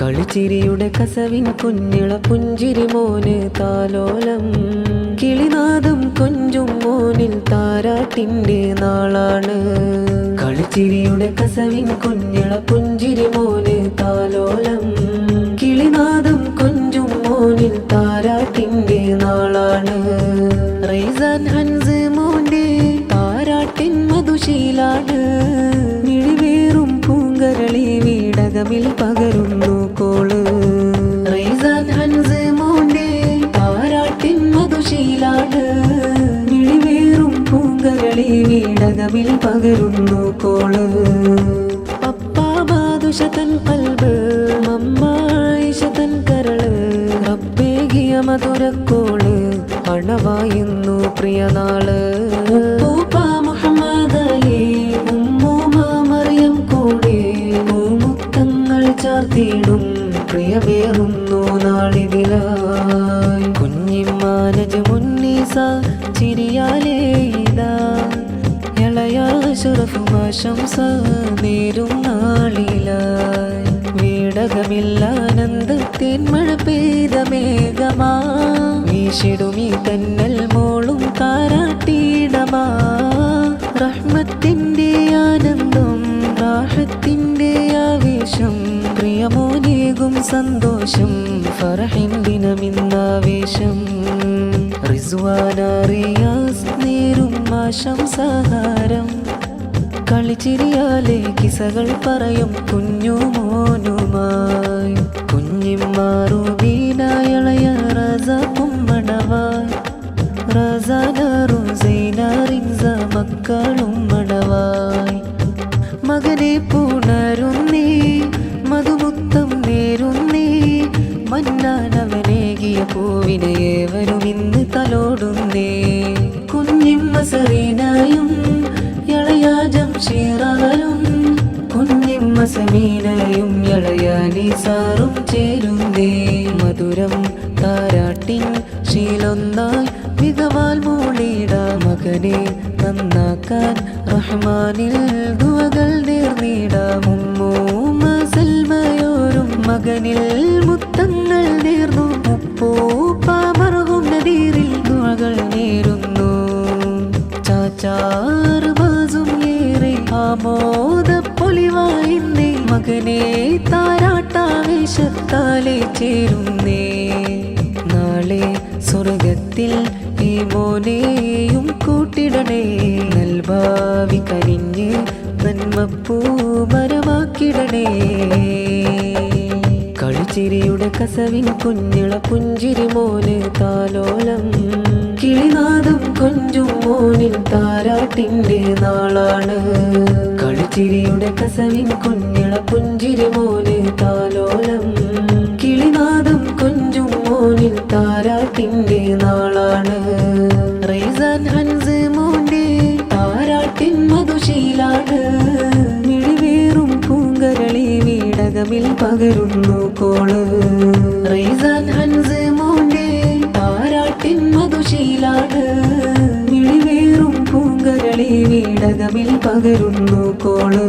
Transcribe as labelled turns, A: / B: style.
A: കളിച്ചിരിയുടെ കസവിൻ കുഞ്ഞിള പുഞ്ചിരി മോന് താലോലം. കിളിനാദം കൊഞ്ചും മോനിൽ താരാട്ടിൻ്റെ നാളാണ്. കളിച്ചിരിയുടെ കസവിൻ കുഞ്ഞിള പുഞ്ചിരി മോന് താലോലം. കിളിനാദം കൊഞ്ചും മോനിൽ താരാട്ടിൻ്റെ നാളാണ്. റൈസാൻ ഹൻസ് മോന്റെ താരാട്ടിൻ മധുശീലാണ്. മിഴിവേറും പൂങ്കരളി വീടകമിൽ പകരുന്നു കോള്. റൈസാൻ ഹൻസ് മോന്റെ താരാട്ടിൻ മധുശീലാണ്. മിഴിവേറും പൂങ്കരളി വീടകമിൽ പകരുന്നു കോള്. പപ്പാ ബാദുശതൻ കൽബ് മമ്മായിശതൻ കരള്. റബ്ബേകിയ മധുരക്കോള് അണവായുന്നു പ്രിയനാള്. ഉപ്പൂപ്പ മുഹമ്മദ് അലി ഉമ്മൂമ്മ മറിയം കൂടെ പൂമുത്തങ്ങൾ ചാർത്തിയിടും പ്രിയമേറുന്നു നാളിതിലായി. കുഞ്ഞിമ്മാനജ് മുന്നീസ ചിരിയാലേ ഇതാ ഇളയ അഷ്റഫ് മാശംസ നേരും നാളിലായി. വീടകമില്ലാനന്ദത്തിൻ മഴ പെയ്ത മേഘമാ വീശിടുമീ തന്നൽ മോളും താരാട്ടിടമാ. റഹ്മത്തിൻ്റെ ആനന്ദം റാഹത്തിൻ്റെ ആവേശം പ്രിയമോനേകും സന്തോഷം ഫറഹിൻ ദിനമിന്നാവേശം. റിസ്വാന റിയാസ് നേരും ആശംസാഹാരം. കളിച്ചിരിയാലെ കിസകൾ പറയും കുഞ്ഞു മോനുമായി. കുഞ്ഞിമാറുബീനായളയ റസാഖും മണവായി. റസാനാറും സൈനാറിൻസ മക്കളും മണവായി. മകനെ പുണരുന്നേ മധുമുത്തം നേരുന്നേ. മന്നാനവനേകിയ പൂവിനെ ഏവരും ഇന്ന് തലോടുന്നേ. കുഞ്ഞിമ്മ സറീനായും ഇളയ ജംഷീറാരും കുഞ്ഞിമ്മ സമീനയും ഇളയ നിസാറും ചേരുന്നേ. മധുരം താരാട്ടിൻ ശീലൊന്നായി മികവാൽ മൂളിട. മകനെ നന്നാക്കാൻ റഹ്മാനിൽ ദുവകൾ നേർന്നിടാം. ഉമ്മൂമ്മ സൽമയോരും മകനിൽ മുത്തങ്ങൾ നേർന്നു. ഉപ്പൂപ്പ മർഹൂം നദീറിൽ ദുവകൾ നേരുന്നു. ചാച്ചാർ ബാസും ഏറെ ആമോദ പൊലിവായിന്നേ. മകനെ താരാട്ടാവേശത്താലെ ചേരുന്നേ. നാളെ സ്വർഗത്തിൽ ഈ മോനെയും കൂട്ടിടണേ. നൽഭാവി കരിഞ്ഞ് നന്മപ്പൂ മരമാക്കിടണേ. കളിച്ചിരിയുടെ കസവിൻ കുഞ്ഞിള പുഞ്ചിരി മോന് താലോലം. കിളിനാദം കൊഞ്ചും മോനിൽ താരാട്ടിൻ്റെ നാളാണ്. കളിച്ചിരിയുടെ കസവിൻ കുഞ്ഞിള പുഞ്ചിരി മോന് താലോലം. കിളിനാദം കൊഞ്ചും മോനിൽ താരാട്ടിൻ്റെ നാളാണ്. റൈസാൻ ഹൻസ് മോന്റെ താരാട്ടിൻ മധുശീലാണ്. മിഴിവേറും പൂങ്കരളി വീടകമിൽ പകരുന്നു കോള്. റൈസാൻ ഹൻസ് മോന്റെ താരാട്ടിൻ മധുശീലാണ്. മിഴിവേറും പൂങ്കരളി വീടകമിൽ പകരുന്നു കോള്.